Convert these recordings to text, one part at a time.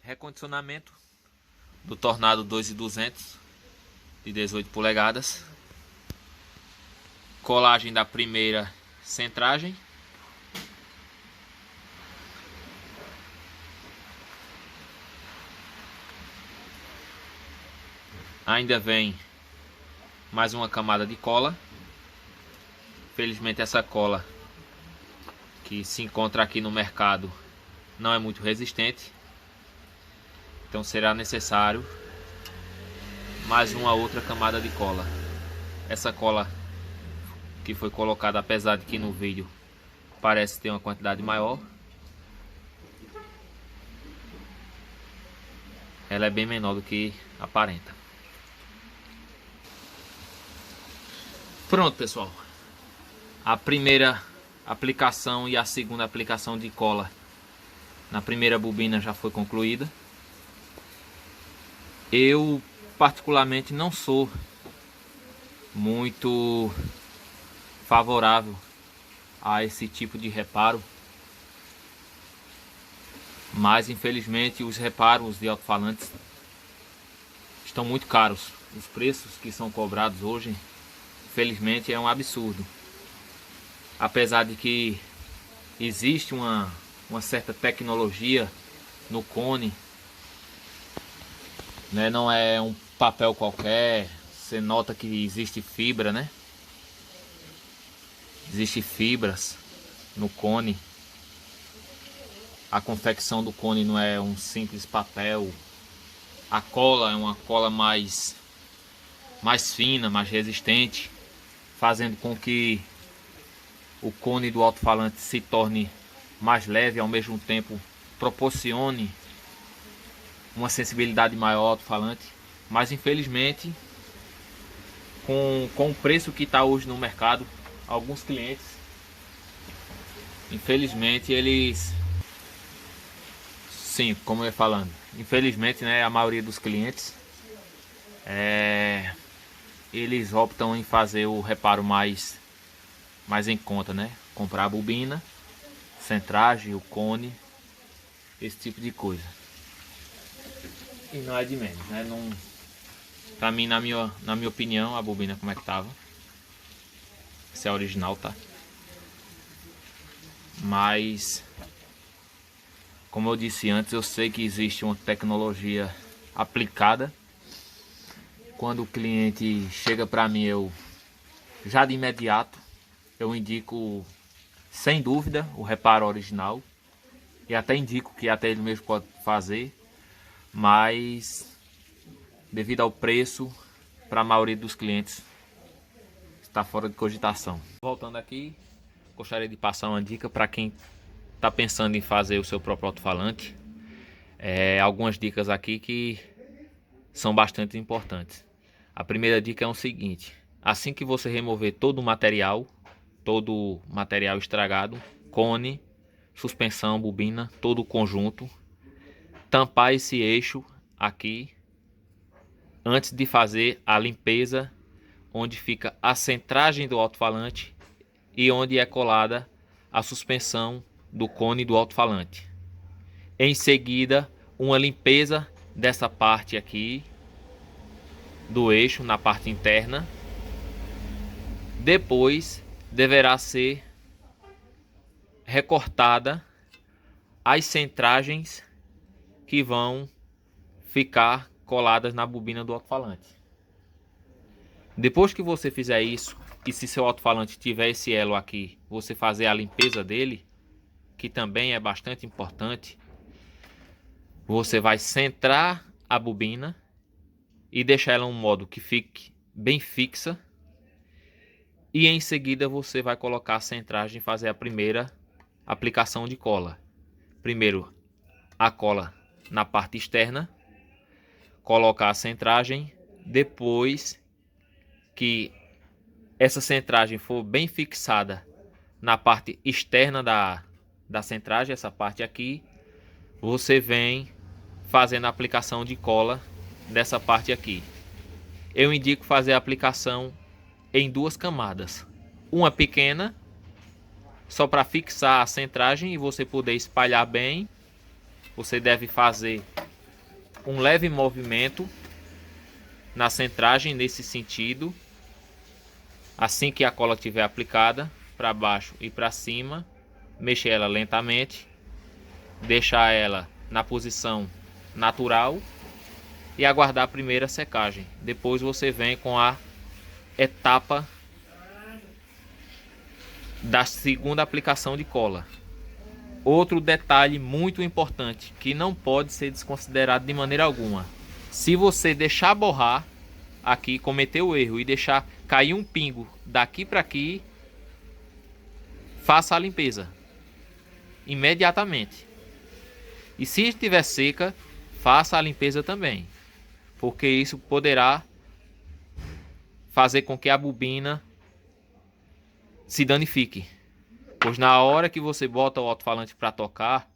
Recondicionamento do Tornado 2200 de 18 polegadas. Colagem da primeira centragem. Ainda vem mais uma camada de cola. Felizmente essa cola que se encontra aqui no mercado não é muito resistente. Então será necessário mais uma outra camada de cola. Essa cola que foi colocada, apesar de que no vídeo parece ter uma quantidade maior, ela é bem menor do que aparenta. Pronto, pessoal. A primeira aplicação e a segunda aplicação de cola na primeira bobina já foi concluída. Eu particularmente não sou muito favorável a esse tipo de reparo, mas infelizmente os reparos de alto-falantes estão muito caros. Os preços que são cobrados hoje, infelizmente, é um absurdo. Apesar de que existe uma certa tecnologia no cone, né? Não é um papel qualquer. Você nota que existe fibra, né? Existe fibras no cone. A confecção do cone não é um simples papel. A cola é uma cola mais fina, mais resistente, fazendo com que o cone do alto-falante se torne mais leve e ao mesmo tempo proporcione uma sensibilidade maior ao alto-falante. Mas infelizmente, com o preço que está hoje no mercado, alguns clientes, infelizmente, sim, como eu ia falando, infelizmente, né, a maioria dos clientes eles optam em fazer o reparo mais em conta, né? Comprar a bobina, centragem, o cone, esse tipo de coisa. E não é de menos, né? Não, pra mim, na minha opinião, a bobina como é que tava. Essa é a original, tá? Mas, como eu disse antes, eu sei que existe uma tecnologia aplicada. Quando o cliente chega para mim, eu já de imediato eu indico sem dúvida o reparo original, e até indico que até ele mesmo pode fazer, mas devido ao preço, para a maioria dos clientes está fora de cogitação. Voltando aqui, gostaria de passar uma dica para quem está pensando em fazer o seu próprio alto-falante. Algumas dicas aqui que são bastante importantes. A primeira dica é o seguinte: assim que você remover todo o material estragado, cone, suspensão, bobina, todo o conjunto, tampar esse eixo aqui antes de fazer a limpeza onde fica a centragem do alto-falante e onde é colada a suspensão do cone do alto-falante. Em seguida, uma limpeza dessa parte aqui do eixo na parte interna. Depois deverá ser recortada as centragens que vão ficar coladas na bobina do alto-falante. Depois que você fizer isso, e se seu alto-falante tiver esse elo aqui, você fazer a limpeza dele, que também é bastante importante, você vai centrar a bobina e deixar ela em um modo que fique bem fixa. E em seguida você vai colocar a centragem e fazer a primeira aplicação de cola. Primeiro a cola na parte externa, colocar a centragem. Depois que essa centragem for bem fixada na parte externa da centragem, essa parte aqui, você vem fazendo a aplicação de cola dessa parte aqui. Eu indico fazer a aplicação em duas camadas. Uma pequena, só para fixar a centragem e você poder espalhar bem. Você deve fazer um leve movimento na centragem nesse sentido. Assim que a cola estiver aplicada, para baixo e para cima, mexer ela lentamente, deixar ela na posição natural e aguardar a primeira secagem. Depois você vem com a etapa da segunda aplicação de cola. Outro detalhe muito importante que não pode ser desconsiderado de maneira alguma: se você deixar borrar aqui, cometer o erro e deixar cair um pingo daqui para aqui, faça a limpeza imediatamente. E se estiver seca, faça a limpeza também, porque isso poderá fazer com que a bobina se danifique. Pois na hora que você bota o alto-falante para tocar,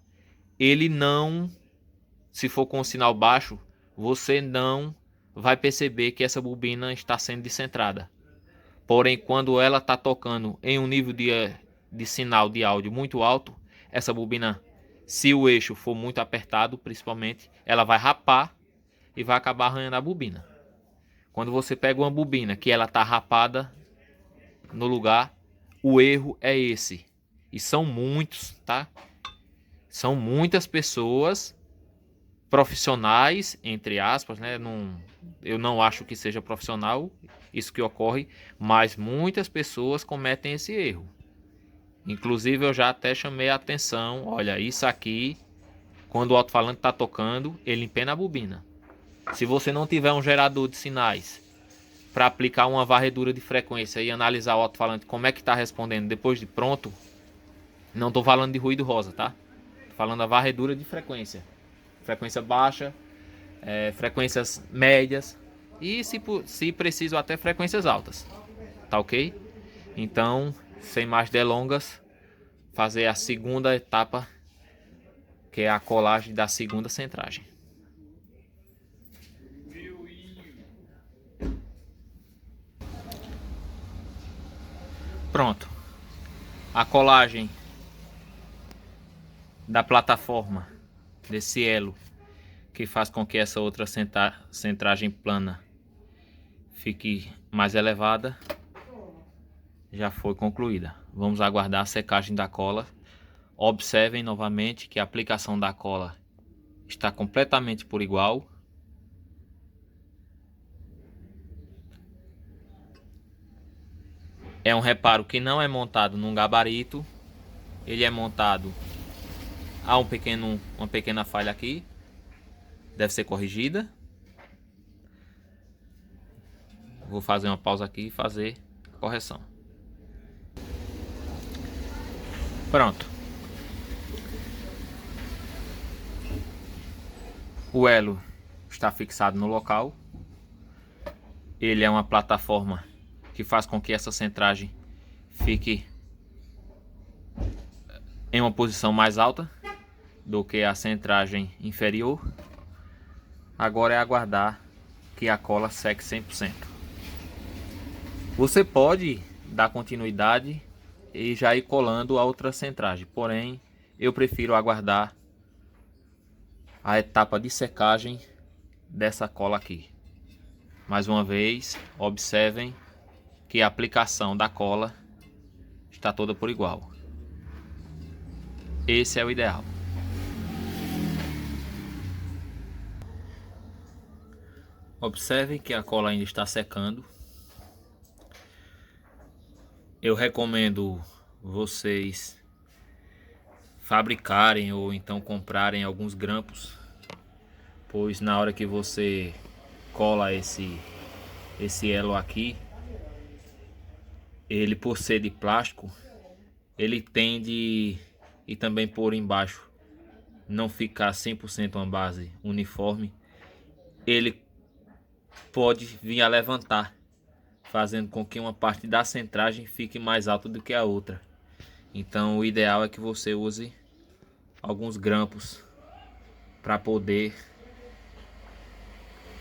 ele não, se for com o sinal baixo, você não vai perceber que essa bobina está sendo descentrada. Porém, quando ela está tocando em um nível de sinal de áudio muito alto, essa bobina, se o eixo for muito apertado, principalmente, ela vai rapar e vai acabar arranhando a bobina. Quando você pega uma bobina que ela está rapada no lugar, o erro é esse. E são muitos, tá? São muitas pessoas profissionais, entre aspas, né? Eu não acho que seja profissional isso que ocorre, mas muitas pessoas cometem esse erro. Inclusive eu já até chamei a atenção: olha, isso aqui, quando o alto-falante está tocando, ele empena a bobina. Se você não tiver um gerador de sinais para aplicar uma varredura de frequência e analisar o alto-falante como é que está respondendo depois de pronto, não estou falando de ruído rosa, tá? Tô falando da varredura de frequência. Frequência baixa, frequências médias e, se preciso, até frequências altas. Tá ok? Então, sem mais delongas, fazer a segunda etapa, que é a colagem da segunda centragem. Pronto. A colagem da plataforma desse elo que faz com que essa outra centragem plana fique mais elevada já foi concluída. Vamos aguardar a secagem da cola. Observem novamente que a aplicação da cola está completamente por igual. É um reparo que não é montado num gabarito, ele é montado a uma pequena falha aqui, deve ser corrigida. Vou fazer uma pausa aqui e fazer a correção. Pronto. O elo está fixado no local. Ele é uma plataforma que faz com que essa centragem fique em uma posição mais alta do que a centragem inferior. Agora é aguardar que a cola seque 100%. Você pode dar continuidade e já ir colando a outra centragem, porém eu prefiro aguardar a etapa de secagem dessa cola aqui. Mais uma vez, observem que a aplicação da cola está toda por igual. Esse é o ideal. Observem que a cola ainda está secando. Eu recomendo vocês fabricarem ou então comprarem alguns grampos, pois na hora que você cola esse elo aqui, ele, por ser de plástico, ele tende, e também por embaixo não ficar 100% uma base uniforme, ele pode vir a levantar, fazendo com que uma parte da centragem fique mais alta do que a outra. Então o ideal é que você use alguns grampos para poder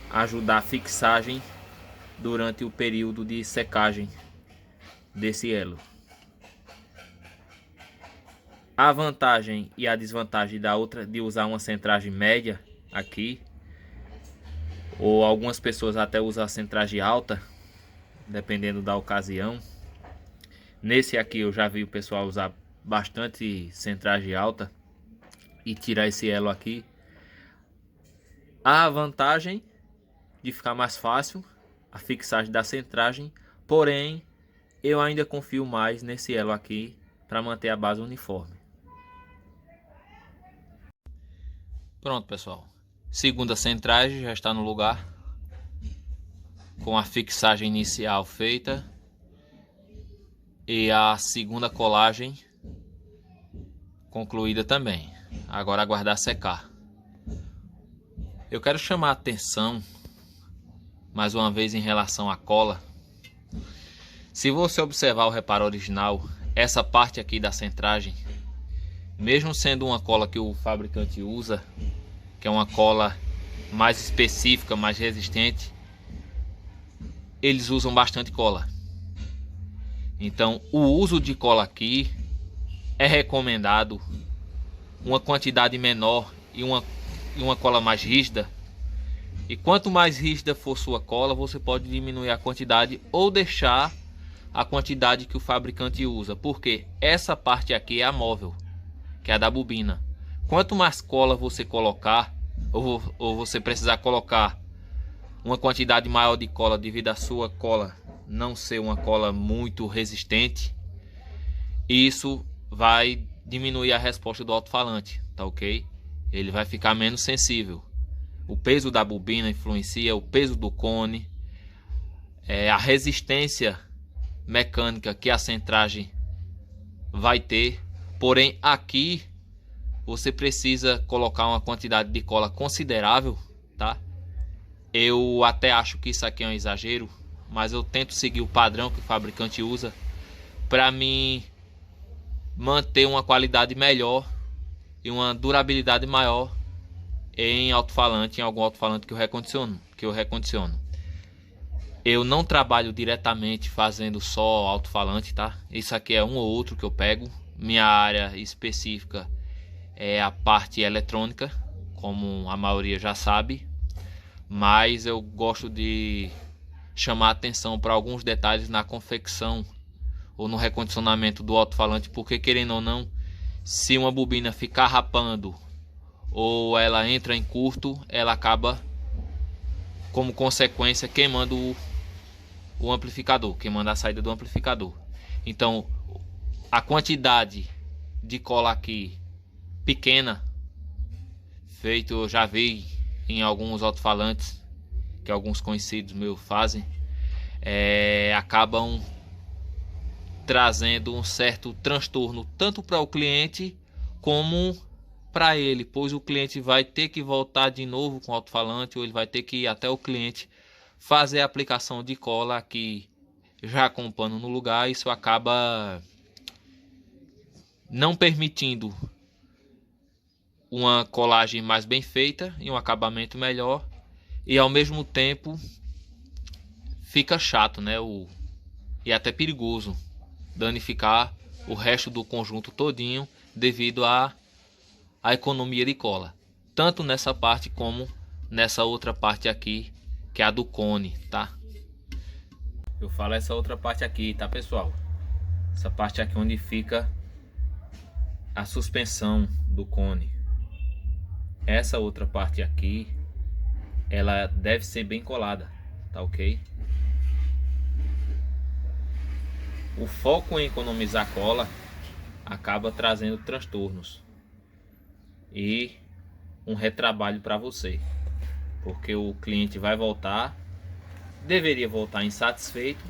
ajudar a fixagem durante o período de secagem desse elo. A vantagem e a desvantagem de usar uma centragem média aqui ou algumas pessoas até usam a centragem alta, dependendo da ocasião. Nesse aqui eu já vi o pessoal usar bastante centragem alta e tirar esse elo aqui. Há a vantagem de ficar mais fácil a fixagem da centragem, porém eu ainda confio mais nesse elo aqui para manter a base uniforme. Pronto, pessoal. Segunda centragem já está no lugar, com a fixagem inicial feita e a segunda colagem concluída também. Agora aguardar secar. Eu quero chamar a atenção mais uma vez em relação à cola. Se você observar o reparo original, essa parte aqui da centragem, mesmo sendo uma cola que o fabricante usa, que é uma cola mais específica, mais resistente, eles usam bastante cola. Então o uso de cola aqui é recomendado uma quantidade menor e uma cola mais rígida. E quanto mais rígida for sua cola, você pode diminuir a quantidade ou deixar a quantidade que o fabricante usa, porque essa parte aqui é a móvel, que é a da bobina. Quanto mais cola você colocar, ou você precisar colocar uma quantidade maior de cola devido à sua cola não ser uma cola muito resistente, isso vai diminuir a resposta do alto-falante, tá ok? Ele vai ficar menos sensível. O peso da bobina influencia, o peso do cone, a resistência mecânica que a centragem vai ter. Porém aqui você precisa colocar uma quantidade de cola considerável, tá? Eu até acho que isso aqui é um exagero, mas eu tento seguir o padrão que o fabricante usa para mim manter uma qualidade melhor e uma durabilidade maior em alto-falante, em algum alto-falante que eu recondiciono. Eu não trabalho diretamente fazendo só alto-falante, tá? Isso aqui é um ou outro que eu pego. Minha área específica é a parte eletrônica, como a maioria já sabe, mas eu gosto de chamar atenção para alguns detalhes na confecção ou no recondicionamento do alto-falante, porque querendo ou não, se uma bobina ficar rapando ou ela entra em curto, ela acaba como consequência queimando o amplificador, queimando a saída do amplificador. Então a quantidade de cola aqui pequena, feito eu já vi em alguns alto-falantes que alguns conhecidos meus fazem, acabam trazendo um certo transtorno tanto para o cliente como para ele, pois o cliente vai ter que voltar de novo com o alto-falante, ou ele vai ter que ir até o cliente fazer a aplicação de cola aqui já com o pano no lugar. Isso acaba não permitindo uma colagem mais bem feita e um acabamento melhor, e ao mesmo tempo fica chato, né? E até perigoso danificar o resto do conjunto todinho devido à economia de cola, tanto nessa parte como nessa outra parte aqui, que é a do cone, tá? Eu falo essa outra parte aqui, tá, pessoal? Essa parte aqui onde fica a suspensão do cone. Essa outra parte aqui, ela deve ser bem colada, tá ok? O foco em economizar cola acaba trazendo transtornos e um retrabalho para você, porque o cliente vai voltar, deveria voltar insatisfeito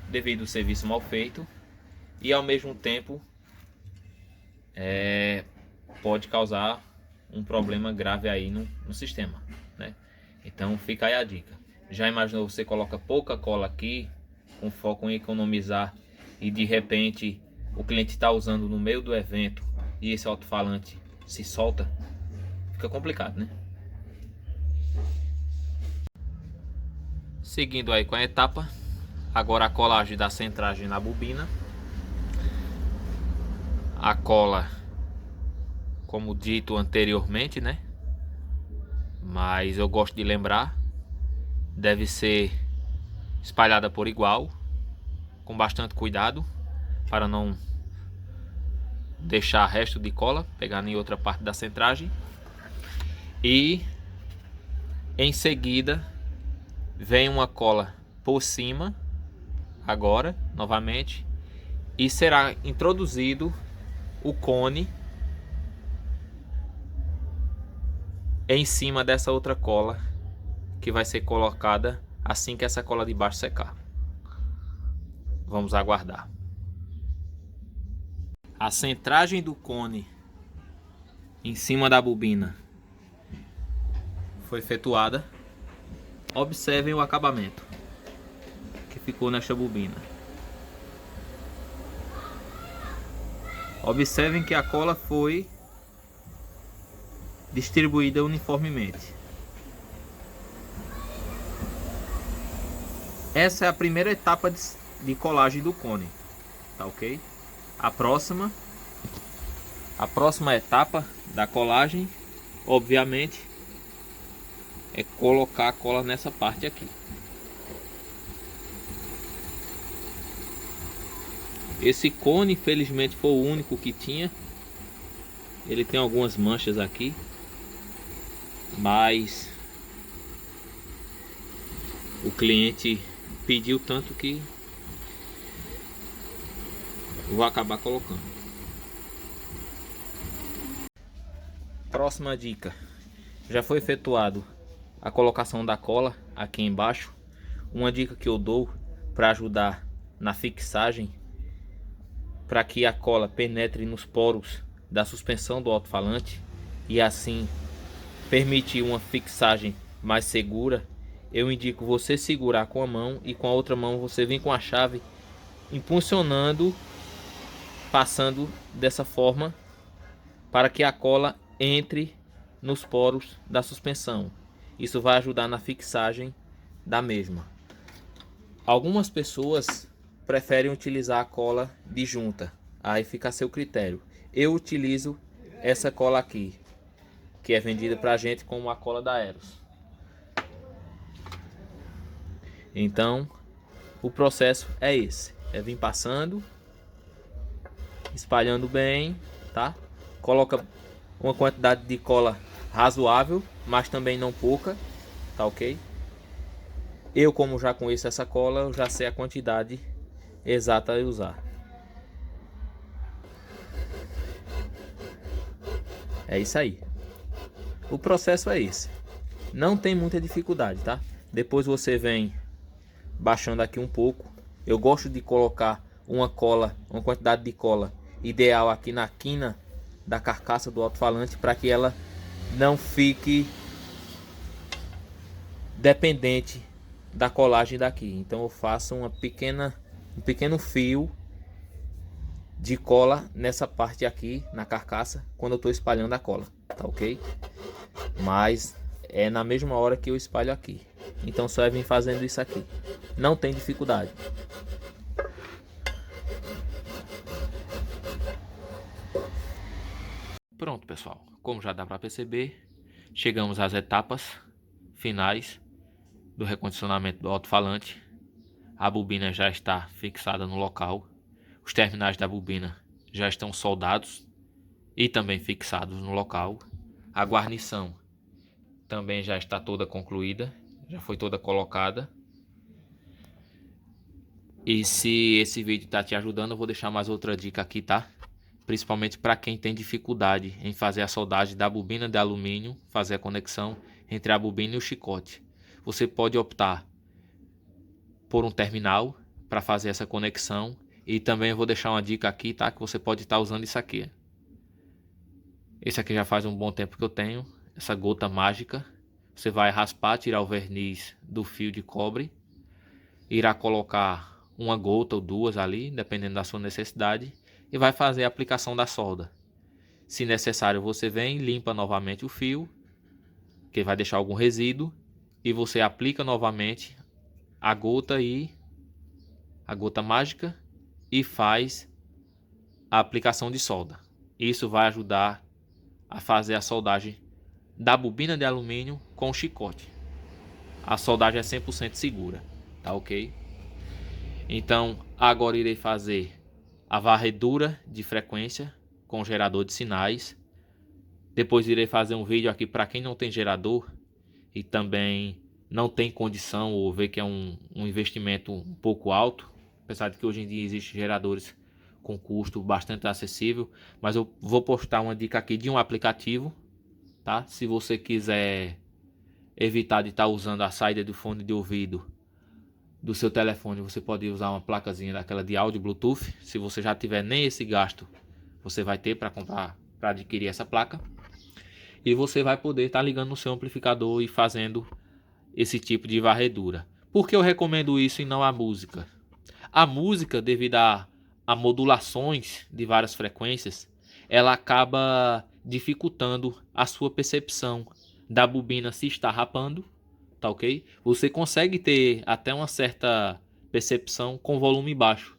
devido ao serviço mal feito, e ao mesmo tempo pode causar um problema grave aí no sistema, né? Então fica aí a dica. Já imaginou, você coloca pouca cola aqui com foco em economizar e de repente o cliente está usando no meio do evento e esse alto-falante se solta? Fica complicado, né? Seguindo aí com a etapa, agora a colagem da centragem na bobina. A cola, como dito anteriormente, né? Mas eu gosto de lembrar deve ser espalhada por igual, com bastante cuidado, para não deixar resto de cola pegar em outra parte da centragem. E em seguida vem uma cola por cima, agora novamente, e será introduzido o cone em cima dessa outra cola, que vai ser colocada assim que essa cola de baixo secar. Vamos aguardar. A centragem do cone em cima da bobina foi efetuada. Observem o acabamento que ficou nesta bobina. Observem que a cola foi distribuída uniformemente. Essa é a primeira etapa de colagem do cone, tá ok? A próxima etapa da colagem, obviamente, é colocar a cola nessa parte aqui. Esse cone, infelizmente, foi o único que tinha. Ele tem algumas manchas aqui, mas o cliente pediu tanto que eu vou acabar colocando. Próxima dica: já foi efetuado a colocação da cola aqui embaixo. Uma dica que eu dou para ajudar na fixagem, para que a cola penetre nos poros da suspensão do alto-falante e assim permitir uma fixagem mais segura, eu indico você segurar com a mão e com a outra mão você vem com a chave impulsionando, passando dessa forma para que a cola entre nos poros da suspensão. Isso vai ajudar na fixagem da mesma. Algumas pessoas preferem utilizar a cola de junta, aí fica a seu critério. Eu utilizo essa cola aqui, que é vendida pra gente como a cola da Eros. Então, o processo é esse: é vir passando, espalhando bem, tá? Coloca uma quantidade de cola razoável, mas também não pouca, tá ok? Eu, como já conheço essa cola, eu já sei a quantidade exata a usar. É isso aí. O processo é esse. Não tem muita dificuldade, tá? Depois você vem baixando aqui um pouco. Eu gosto de colocar uma cola, uma quantidade de cola ideal aqui na quina da carcaça do alto-falante, para que ela não fique dependente da colagem daqui. Então eu faço um pequeno fio de cola nessa parte aqui na carcaça quando eu estou espalhando a cola, tá ok? Mas é na mesma hora que eu espalho aqui. Então só é vir fazendo isso aqui. Não tem dificuldade. Pronto, pessoal. Como já dá para perceber, chegamos às etapas finais do recondicionamento do alto-falante. A bobina já está fixada no local. Os terminais da bobina já estão soldados e também fixados no local. A guarnição também já está toda concluída, já foi toda colocada. E se esse vídeo está te ajudando, eu vou deixar mais outra dica aqui, tá? Principalmente para quem tem dificuldade em fazer a soldagem da bobina de alumínio, fazer a conexão entre a bobina e o chicote. Você pode optar por um terminal para fazer essa conexão. E também eu vou deixar uma dica aqui, tá? Que você pode estar usando isso aqui. Esse aqui já faz um bom tempo que eu tenho. Essa gota mágica. Você vai raspar, tirar o verniz do fio de cobre. Irá colocar uma gota ou duas ali, dependendo da sua necessidade. E vai fazer a aplicação da solda. Se necessário, você vem, limpa novamente o fio, que vai deixar algum resíduo. E você aplica novamente a gota mágica e faz a aplicação de solda. Isso vai ajudar a fazer a soldagem da bobina de alumínio com o chicote. a soldagem é 100% segura, tá ok? Então agora irei fazer a varredura de frequência com gerador de sinais. Depois irei fazer um vídeo aqui para quem não tem gerador e também não tem condição ou vê que é um investimento um pouco alto, apesar de que hoje em dia existem geradores com custo bastante acessível, mas eu vou postar uma dica aqui de um aplicativo, tá? Se você quiser evitar de estar usando a saída do fone de ouvido do seu telefone, você pode usar uma placazinha daquela de áudio Bluetooth. Se você já tiver nem esse gasto, você vai ter para comprar, para adquirir essa placa. E você vai poder estar ligando no seu amplificador e fazendo esse tipo de varredura. Por que eu recomendo isso e não a música? A música, devido a modulações de várias frequências, ela acaba dificultando a sua percepção da bobina se está rapando, tá ok? Você consegue ter até uma certa percepção com volume baixo,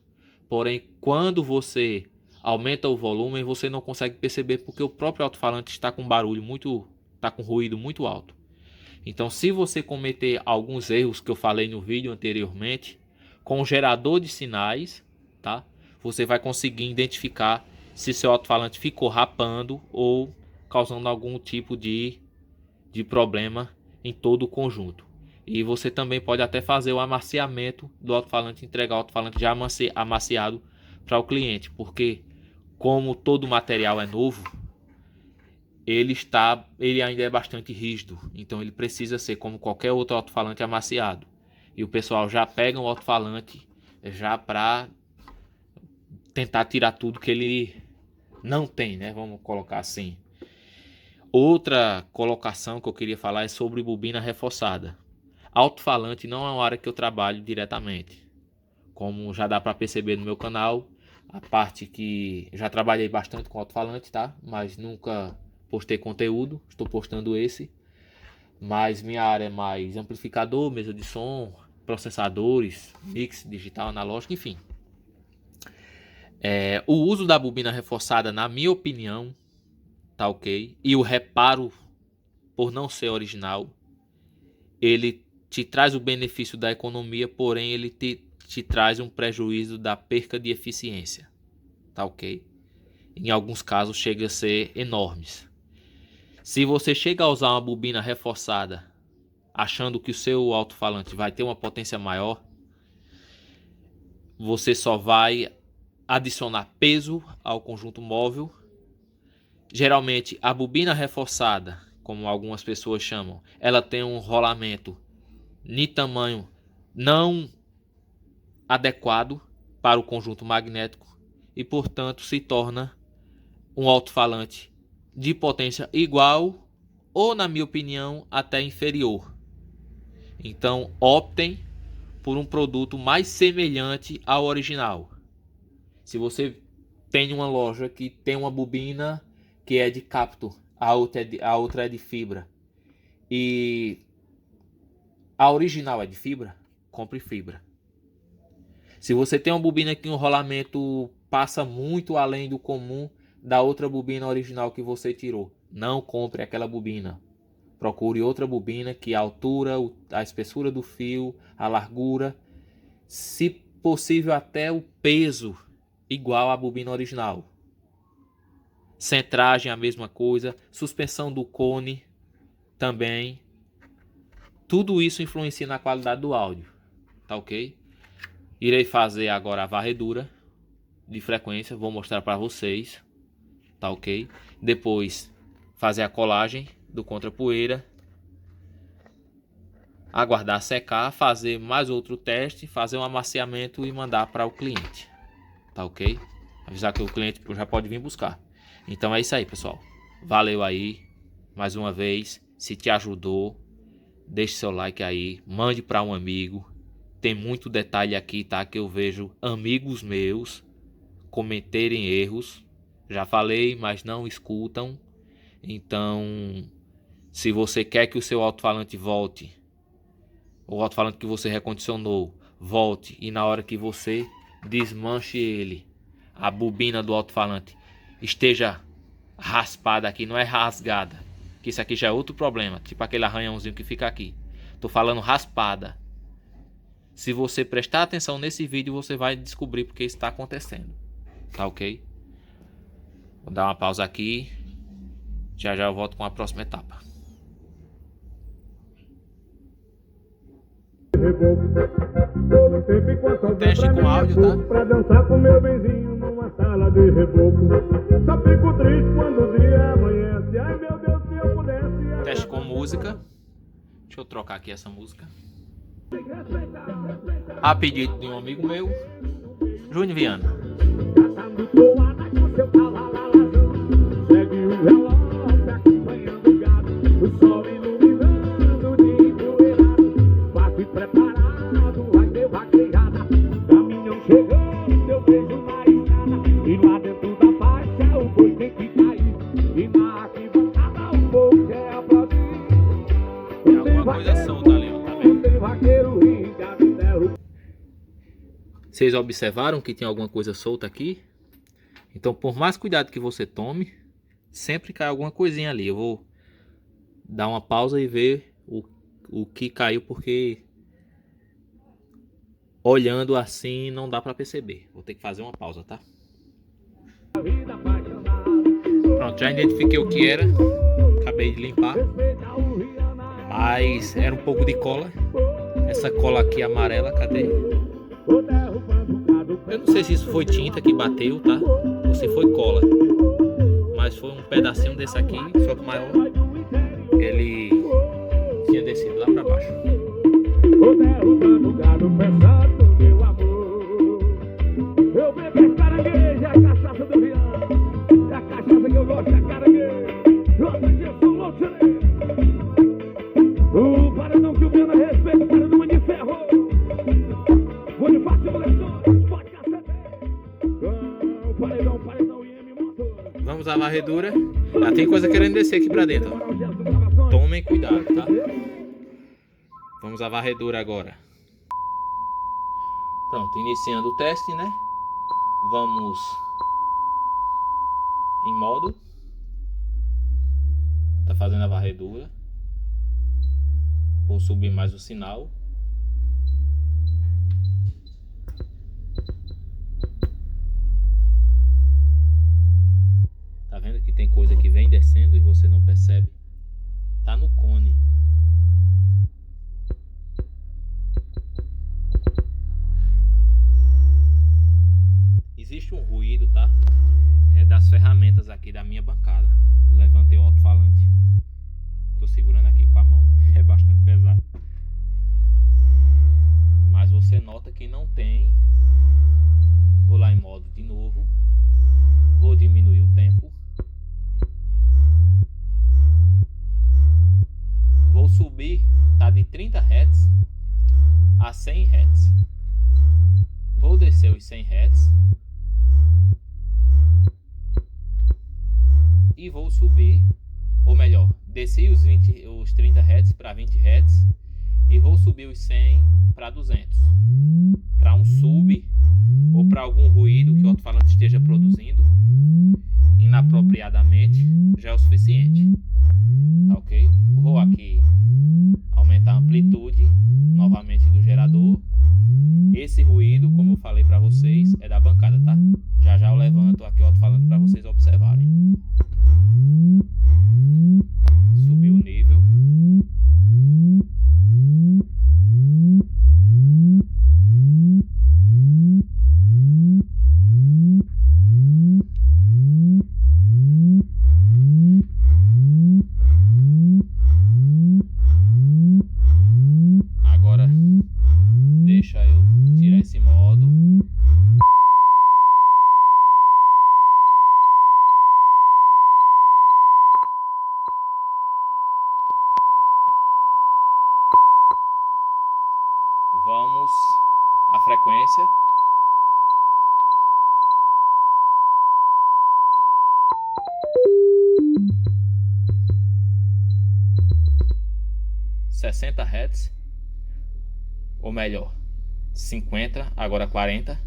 porém quando você aumenta o volume você não consegue perceber porque o próprio alto-falante está com barulho muito, está com ruído muito alto. Então, se você cometer alguns erros que eu falei no vídeo anteriormente, com o gerador de sinais, tá? Você vai conseguir identificar se seu alto-falante ficou rapando ou causando algum tipo de problema em todo o conjunto. E você também pode até fazer o amaciamento do alto-falante, entregar o alto-falante já amaciado para o cliente, porque como todo material é novo, ele ainda é bastante rígido, então ele precisa ser como qualquer outro alto-falante amaciado. E o pessoal já pega o alto-falante já para tentar tirar tudo que ele não tem, né? Vamos colocar assim. Outra colocação que eu queria falar é sobre bobina reforçada. Alto-falante não é uma área que eu trabalho diretamente, como já dá para perceber no meu canal. A parte que já trabalhei bastante com alto-falante, tá? Mas nunca postei conteúdo, estou postando esse. Mas minha área é mais amplificador, mesa de som, processadores, mix digital, analógico, enfim. O uso da bobina reforçada, na minha opinião, tá ok? E o reparo, por não ser original, ele te traz o benefício da economia, porém ele te traz um prejuízo da perca de eficiência, tá ok? Em alguns casos chega a ser enormes. Se você chega a usar uma bobina reforçada achando que o seu alto-falante vai ter uma potência maior, você só vai adicionar peso ao conjunto móvel. Geralmente a bobina reforçada, como algumas pessoas chamam, ela tem um rolamento de tamanho não adequado para o conjunto magnético e portanto se torna um alto-falante de potência igual ou, na minha opinião, até inferior. Então optem por um produto mais semelhante ao original. Se você tem uma loja que tem uma bobina que é de capto, a outra é de fibra e a original é de fibra, compre fibra. Se você tem uma bobina que o rolamento passa muito além do comum da outra bobina original que você tirou, não compre aquela bobina. Procure outra bobina que a altura, a espessura do fio, a largura, se possível até o peso igual à bobina original. Centragem a mesma coisa, suspensão do cone também. Tudo isso influencia na qualidade do áudio, tá ok? Irei fazer agora a varredura de frequência, vou mostrar para vocês, tá ok? Depois fazer a colagem do contra-poeira, aguardar secar, fazer mais outro teste, fazer um amaciamento e mandar para o cliente, tá ok? Avisar que o cliente já pode vir buscar. Então é isso aí, pessoal. Valeu aí, mais uma vez. Se te ajudou, deixe seu like aí, mande para um amigo. Tem muito detalhe aqui, tá? Que eu vejo amigos meus cometerem erros. Já falei, mas não escutam. Então, se você quer que o seu alto-falante volte, o alto-falante que você recondicionou volte, e na hora que você desmanche ele, a bobina do alto-falante esteja raspada aqui, não é rasgada, que isso aqui já é outro problema, tipo aquele arranhãozinho que fica aqui. Tô falando raspada. Se você prestar atenção nesse vídeo, você vai descobrir porque isso está acontecendo. Tá ok? Vou dar uma pausa aqui. Já eu volto com a próxima etapa. Teste com áudio, tá? Pra dançar com meu benzinho numa sala de reboco. Só fico triste quando o dia amanhece. Ai meu Deus, se eu pudesse. Teste com música. Deixa eu trocar aqui essa música. A pedido de um amigo meu, Júnior Viana. Catando toada com seu cavalo alazão. Segue o relógio acompanhando o gado. O sol iluminando de empoeirado. Vago e preparado, vai ter vaquejada. Caminhão chegando, eu vejo na estrada. E lá dentro da faixa o boi tem que cair. E na arquibancada o povo quer aplaudir. Tem alguma coisa solta ali, ó, tá vendo? Tem vaqueiro e gado derrubado. Vocês observaram que tem alguma coisa solta aqui? Então, por mais cuidado que você tome, sempre cai alguma coisinha ali. Eu vou dar uma pausa e ver o que caiu, porque olhando assim não dá para perceber. Vou ter que fazer uma pausa, tá? Pronto, já identifiquei o que era. Acabei de limpar. Mas era um pouco de cola. Essa cola aqui amarela, cadê? Eu não sei se isso foi tinta que bateu, tá? Ou se foi cola. Mas foi um pedacinho desse aqui, só que maior. Ele tinha descido lá pra baixo. Meu amor, eu bebo caranguejo, é cachaça do Rian. É a cachaça que eu gosto, é caranguejo. Outro dia eu sou louco, o paredão que o Viana respeita, o paredão de ferro. Vou de fácil coleções, pode cacete. Paredão e M motor. Vamos à varredura. Ah, tem coisa querendo descer aqui pra dentro, ó. Tomem cuidado, tá? Vamos à varredura agora. Pronto, iniciando o teste, né? Vamos em modo. Tá fazendo a varredura. Vou subir mais o sinal. Tá vendo que tem coisa que vem descendo e você não percebe? Tá no cone. Existe um ruído, tá? É das ferramentas aqui da minha bancada. Levantei o alto-falante. Tô segurando aqui com a mão. É bastante pesado. Mas você nota que não tem. Vou lá em modo de novo. Vou diminuir o tempo. Vou subir, tá de 30 Hz a 100 Hz. Vou descer os 100 Hz. E vou subir, ou melhor, desci os 30 Hz para 20 Hz. E vou subir os 100 para 200. Para um sub ou para algum ruído que o alto-falante esteja produzindo inapropriadamente, já é o suficiente. Tá ok? Vou aqui aumentar a amplitude novamente do gerador. Esse ruído, como eu falei para vocês, é da bancada, tá? Já eu levanto aqui o alto-falante para vocês observarem. Subiu o nível. Agora deixa eu tirar esse modo. Vamos à frequência. Hz, ou melhor, 50, agora 40.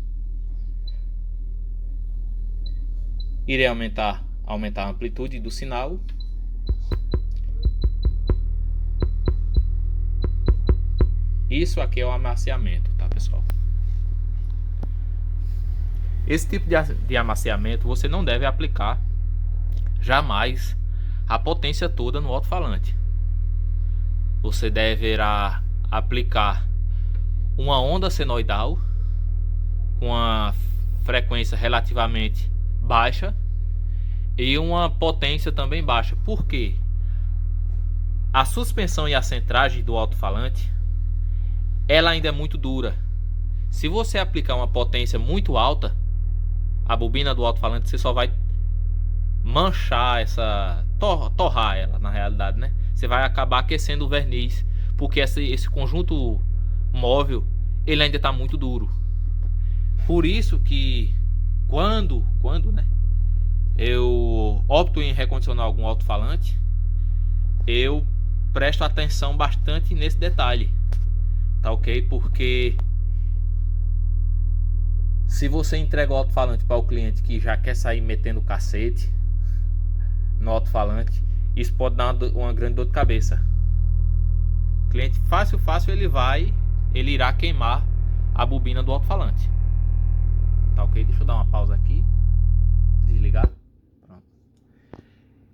Irei aumentar a amplitude do sinal. Isso aqui é o amaciamento, tá, pessoal? Esse tipo de amaciamento você não deve aplicar jamais a potência toda no alto-falante. Você deverá aplicar uma onda senoidal com uma frequência relativamente baixa e uma potência também baixa. Por quê? A suspensão e a centragem do alto-falante, ela ainda é muito dura. Se você aplicar uma potência muito alta, a bobina do alto-falante, você só vai manchar torrar ela, na realidade, né? Você vai acabar aquecendo o verniz, porque esse conjunto móvel, ele ainda está muito duro. Por isso que quando né, eu opto em recondicionar algum alto-falante, eu presto atenção bastante nesse detalhe, tá ok? Porque se você entrega o alto-falante para o cliente que já quer sair metendo cacete no alto-falante, isso pode dar uma grande dor de cabeça. O cliente fácil ele irá queimar a bobina do alto-falante, tá ok? Deixa eu dar uma pausa aqui, desligar. Pronto.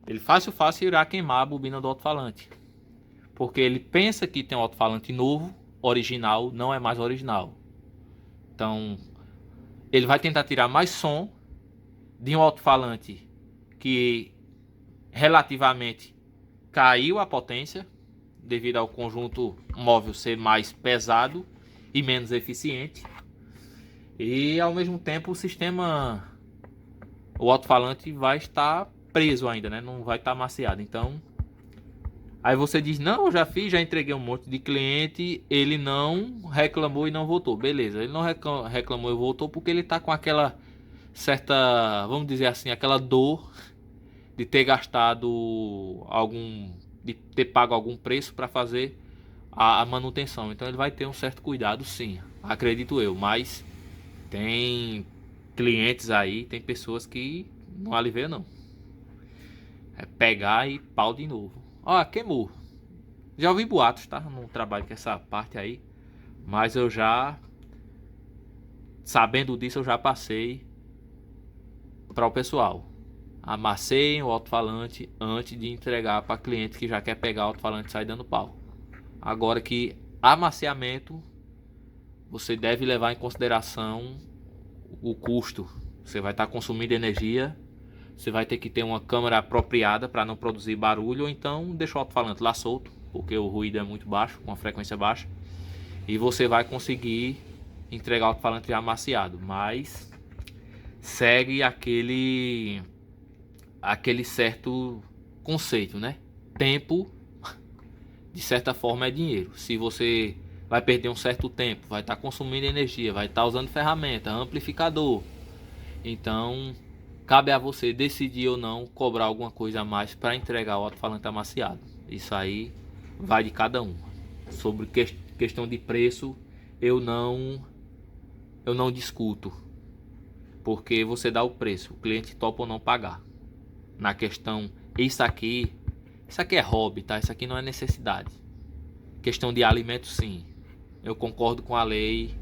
Ele fácil irá queimar a bobina do alto-falante, porque ele pensa que tem um alto-falante novo, original, não é mais original. Então ele vai tentar tirar mais som de um alto-falante que relativamente caiu a potência devido ao conjunto móvel ser mais pesado e menos eficiente, e ao mesmo tempo o alto-falante vai estar preso ainda, né? Não vai estar maciado. Então aí você diz: não, eu já entreguei um monte de cliente, ele não reclamou e não voltou. Beleza, ele não reclamou e voltou porque ele está com aquela certa, vamos dizer assim, aquela dor de ter gastado de ter pago algum preço para fazer a manutenção. Então ele vai ter um certo cuidado, sim, acredito eu. Mas tem clientes aí, tem pessoas que não aliveiam não. É pegar e pau de novo. Ó, queimou. Já ouvi boatos, tá? Não trabalho com essa parte aí, mas eu já, sabendo disso, eu já passei para o pessoal. Amassei o alto-falante antes de entregar para cliente que já quer pegar o alto-falante e sair dando pau. Agora que amaciamento, você deve levar em consideração o custo. Você vai estar consumindo energia. Você vai ter que ter uma câmera apropriada para não produzir barulho, ou então deixar o alto-falante lá solto, porque o ruído é muito baixo, com a frequência baixa, e você vai conseguir entregar o alto-falante já amaciado. Mas segue aquele certo conceito, né? Tempo, de certa forma, é dinheiro. Se você vai perder um certo tempo, vai estar consumindo energia, vai estar usando ferramenta, amplificador, então cabe a você decidir ou não cobrar alguma coisa a mais para entregar o alto-falante amaciado. Isso aí vai de cada um. Sobre questão de preço, eu não discuto, porque você dá o preço, o cliente topa ou não pagar. Na questão, isso aqui é hobby, tá? Isso aqui não é necessidade. Questão de alimento, sim, eu concordo com a lei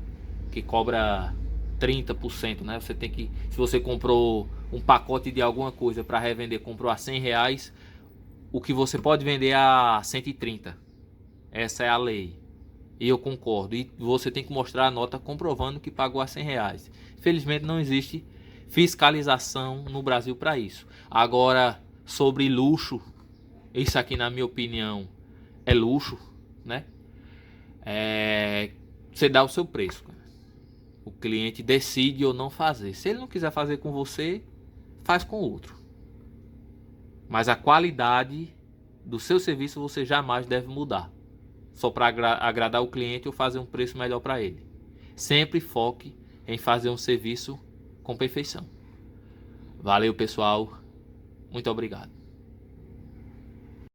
que cobra 30%, né? Você tem que, se você comprou um pacote de alguma coisa para revender, comprou a R$100, o que você pode vender a 130. Essa é a lei. E eu concordo. E você tem que mostrar a nota comprovando que pagou a R$100. Infelizmente não existe fiscalização no Brasil para isso. Agora, sobre luxo, isso aqui, na minha opinião, é luxo, né? Você dá o seu preço. O cliente decide ou não fazer. Se ele não quiser fazer com você, faz com outro. Mas a qualidade do seu serviço você jamais deve mudar, só para agradar o cliente ou fazer um preço melhor para ele. Sempre foque em fazer um serviço com perfeição. Valeu, pessoal. Muito obrigado.